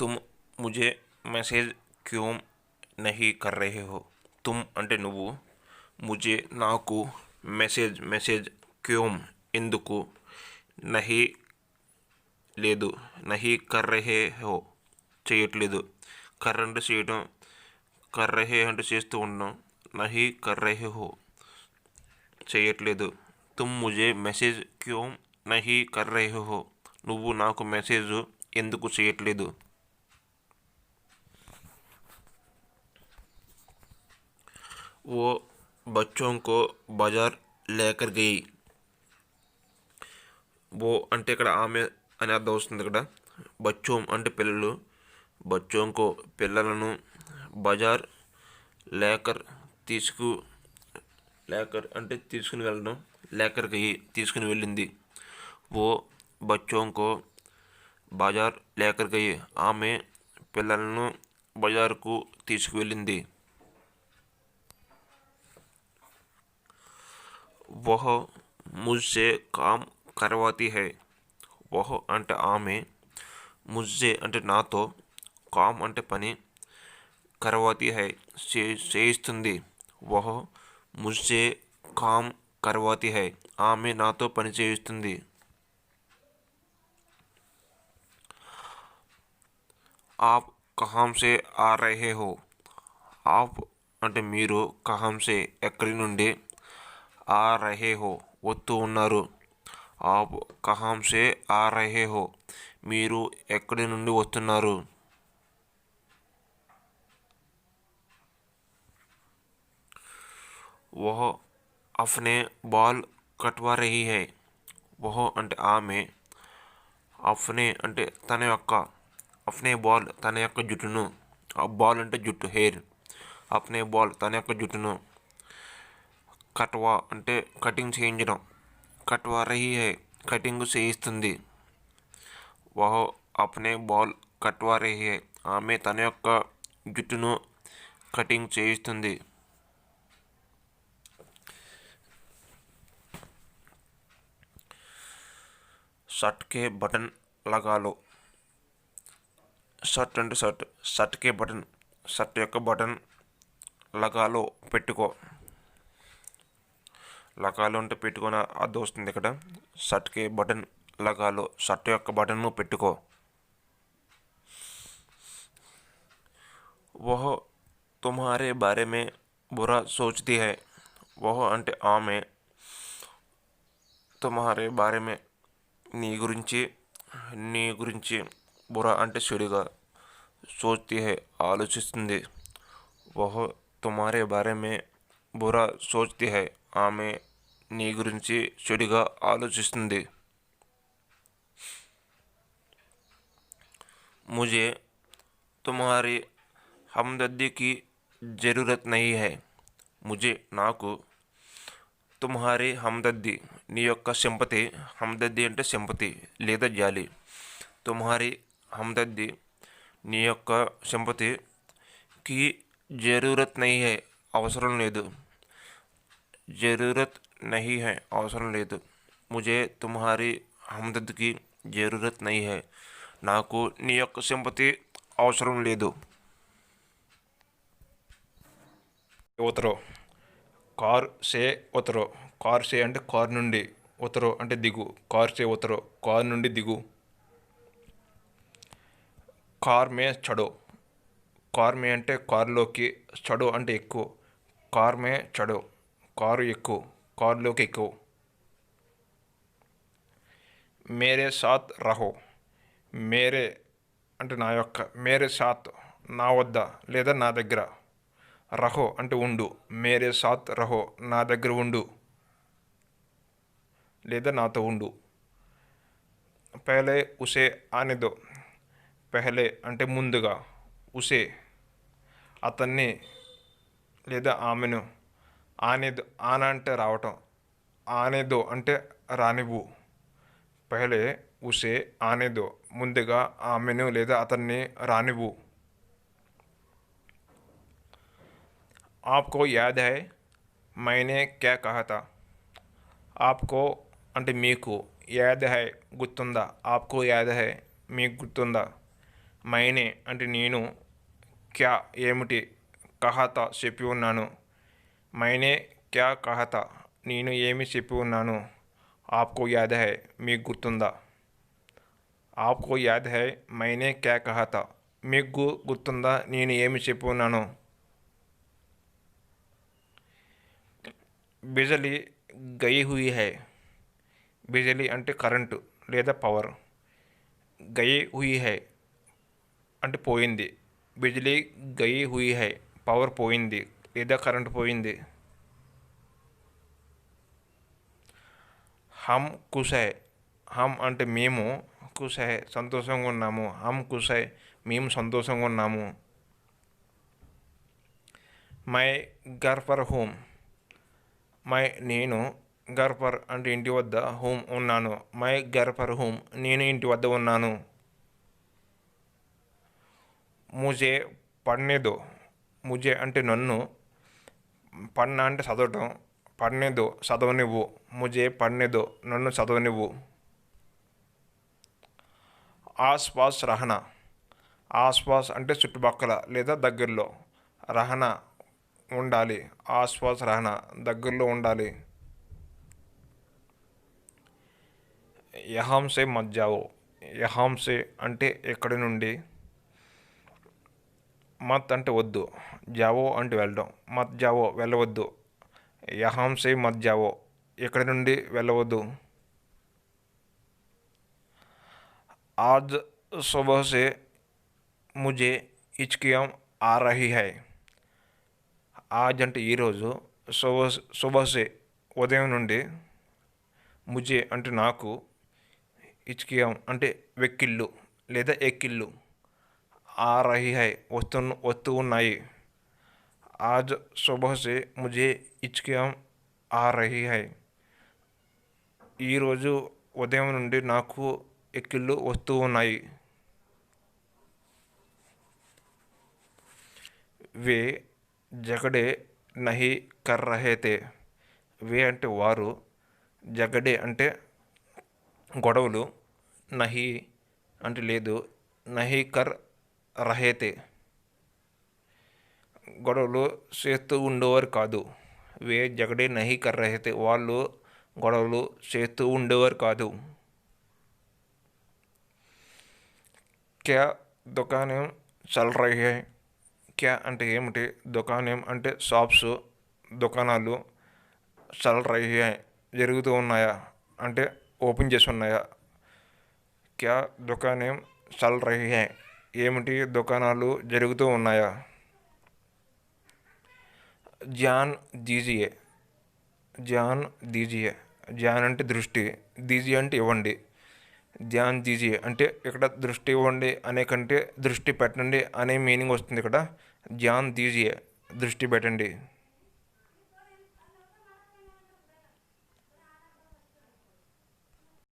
तुम मुझे మెసేజ్ क्यों नहीं कर रहे हो? तुम అంటే నువ్వు, ముझे నాకు, మెసేజ్ క్యోం ఎందుకు, నహి లేదు, నహి కర్ రహే హో చేయట్లేదు, కర్ అంటే చేయడం, కర్ రహే అంటే చేస్తూ ఉండడం, నహి కర్ రహే హో చేయట్లేదు. తుమ్ ముझे మెసేజ్ క్యోం నహి కర్ రహే హో నువ్వు నాకు మెసేజ్ ఎందుకు చేయట్లేదు. वो बच्चों को बाजार लेकर गई. वो అంటే ఇక్కడ ఆమె అని అర్థం వస్తుంది. ఇక్కడ బచ్చోం అంటే పిల్లలు, బచ్చోంకో పిల్లలను, బజార్ లేకర్ తీసుకు, లేకర్ అంటే తీసుకుని వెళ్ళడం, లేకర్ గయి తీసుకుని వెళ్ళింది. ఓ బచ్చోంకో బాజార్ లేకర్ గయి ఆమె పిల్లలను బజార్కు తీసుకువెళ్ళింది. वह मुझसे काम करवाती है. वह అంటే ఆమె, ముझे అంటే నాతో, काम అంటే పని, करवाती है చేయిస్తుంది. वह मुझसे काम करवाती है ఆమె నాతో పని చేయిస్తుంది. आप कहाँ से आ रहे हो? आप అంటే మీరు, కహాం సే ఎక్కడి నుండి, ఆ రహే హో వస్తూ ఉన్నారు. ఆప్ కహాం సే ఆ రహే హో మీరు ఎక్కడి నుండి వస్తున్నారు. వహ అప్నే బాల్ కట్వా రహీ హై. వహ అంటే ఆమె, అప్నే అంటే తన యొక్క, అప్నే బాల్ తన యొక్క జుట్టును, బాల్ అంటే జుట్టు, హెయిర్, అప్నే బాల్ తన యొక్క జుట్టును, కట్వా అంటే కటింగ్ చేయించడం, కట్వా రహీ హై కటింగ్ చేయిస్తుంది. వహ అప్నే బాల్ కట్వా రహీ హై ఆమె తన యొక్క జుట్టును కటింగ్ చేయిస్తుంది. షర్ట్ కే బటన్ లగాలో. షర్ట్ అంటే షర్ట్, షర్ట్ కే బటన్ షర్ట్ యొక్క బటన్, లగాలో పెట్టుకో, లగాలో అంటే పెట్టుకొని అర్థం వస్తుంది. ఇక్కడ షర్ట్ కే బటన్ లగాలో షర్ట్ యొక్క బటన్ను పెట్టుకో. వహ తుమ్హారే బారే మే బురా సోచ్తీ హై. వహ అంటే ఆమె, తుమ్హారే బారే మే నీ గురించి, నీ గురించి, బురా అంటే చెడుగా, సోచ్తీ హై ఆలోచిస్తుంది. వహ తుమ్హారే బారే మే బురా సోచ్తీ హై ఆమె నీ గురించి చెడుగా ఆలోచిస్తుంది. ముझे తుమ్హారీ హమ్దర్దీ కి జరూరత్ నహీ హై. ముझे నాకు, తుమ్హారీ హమ్దర్దీ నీ యొక్క సింపతి, హమ్దర్దీ అంటే సింపతి లేదా జాలి, తుమ్హారీ హమ్దర్దీ నీ యొక్క సింపతి, కి జరూరత్ నహీ హై అవసరం లేదు, జరూరత్ నహీ హై అవసరం లేదు. ముझे తుమ్హారీ హమ్దర్దీ కి జరూరత్ నహీ హై నాకు నీ యొక్క సింపతి అవసరం లేదు. ఉతరో, కార్ సే ఉతరో, కార్ సే అంటే కార్ నుండి, ఉతరో అంటే దిగు, కార్ సే ఉతరో కార్ నుండి దిగు. కార్ మే చడో, కార్ మే అంటే కారులోకి, చడో అంటే ఎక్కువ, కార్ మే చడో కారు ఎక్కువ, కారులోకి ఎక్కువ. మేరే సాత్ రహో, మేరే అంటే నా యొక్క, మేరే సాత్ నా వద్ద లేదా నా దగ్గర, రహో అంటే ఉండు, మేరే సాత్ రహో నా దగ్గర ఉండు లేదా నాతో ఉండు. పెహలే ఉసే ఆనే దో, పెహలే అంటే ముందుగా, ఉసే అతన్ని లేదా ఆమెను, ఆనేదో ఆన అంటే రావటం, ఆనేదో అంటే రానివ్వు. పెహలే ఉసే ఆనేదో ముందుగా ఆమెను లేదా అతన్ని రానివ్వు. ఆప్కో యాద్ హై మైనే క్యా కహా థా. ఆప్కో అంటే మీకు, యాద్ హై గుర్తుందా, ఆప్కో యాద్ హై మీకు గుర్తుందా, మైనే అంటే నేను, క్యా ఏమిటి, కహాత చెప్పి ఉన్నాను. మైనే క్యా కహాత నేను ఏమి చెప్పి ఉన్నాను. ఆప్కో యాద్ హై మీకు గుర్తుందా. ఆప్కో యాద్ హై మైనే క్యా కహాత మీకు గుర్తుందా నేను ఏమి చెప్పి ఉన్నాను. బిజలి గయి హుయి హై. బిజలి అంటే కరెంటు లేదా పవర్. గయి హుయి హై అంటే పోయింది. బిజిలీ గయి హుయి హై పవర్ పోయింది లేదా కరెంటు పోయింది. హమ్ ఖుష్ హై. హమ్ అంటే మేము, ఖుష్ హై సంతోషంగా ఉన్నాము. హమ్ ఖుష్ హై మేము సంతోషంగా ఉన్నాము. My Ghar per whom. My నేను, ఘర్ పర్ అంటే ఇంటి వద్ద, హూమ్ ఉన్నాను. మై ఘర్ పర్ హూమ్ నేను ఇంటి వద్ద ఉన్నాను. ముజే పढ़ने दो. ముజే అంటే నన్ను, పढ़ना అంటే చదవటం, పढ़ने दो చదవనివ్వు. ముజే పढ़ने दो నన్ను చదవనివ్వు. ఆస్ పాస్ రహనా. ఆస్ పాస్ అంటే చుట్టుపక్కల లేదా దగ్గరలో. రహనా ఉండాలి. ఆస్ పాస్ రహనా దగ్గరలో ఉండాలి. యహాం సే మత్ జావో. యహాం సే అంటే ఎక్కడి నుండి. మత్ అంటే వద్దు. జావో అంటే వెళ్ళడం. మత్ జావో వెళ్ళవద్దు. యహాం సే మత్ జావో ఎక్కడి నుండి వెళ్ళవద్దు. ఆజ్ సుబహ్ సే ముజే హిచ్కియాం ఆ రహీ హై. ఆజ్ అంటే ఈరోజు, సుబహ్ సే ఉదయం నుండి, ముజే అంటే నాకు, హిచ్కియాం అంటే వెక్కిళ్ళు లేదా ఎక్కిళ్ళు, ఆ రహీ హై వస్తూ ఉన్నాయి. ఆజ్ సుబహ్ సే ముజే హిచ్కియాం ఆ రహీ హై ఈరోజు ఉదయం నుండి నాకు ఎక్కిళ్ళు వస్తూ ఉన్నాయి. వే జగడే నహీ కర్ రహే తే. వే అంటే వారు, జగడే అంటే గొడవలు, నహీ అంటే లేదు, నహీ కర్ రహే తే గొడవలు చేస్తూ ఉండేవారు కాదు. వే జగడే నహీ కర్ రహే తే వాళ్ళు గొడవలు చేస్తూ ఉండేవారు కాదు. క్యా దుకానేం చల్ రహీ హై. క్యా అంటే ఏమిటి, దుకాణం అంటే షాప్స్, దుకాణాలు, చల్ రహీ హై జరుగుతూ ఉన్నాయా అంటే ఓపెన్ చేసి ఉన్నాయా. క్యా దుకానేం చల్ రహీ హై ఏమిటి దుకాణాలు జరుగుతూ ఉన్నాయా. ధ్యాన్ దీజియే. ధ్యాన్ దీజియే ధ్యాన్ అంటే దృష్టి, దీజియే అంటే ఇవ్వండి. ధ్యాన్ దీజియే అంటే ఇక్కడ దృష్టి ఇవ్వండి అనే కంటే దృష్టి పెట్టండి అనే మీనింగ్ వస్తుంది ఇక్కడ. ధ్యాన్ దీజియే దృష్టి పెట్టండి.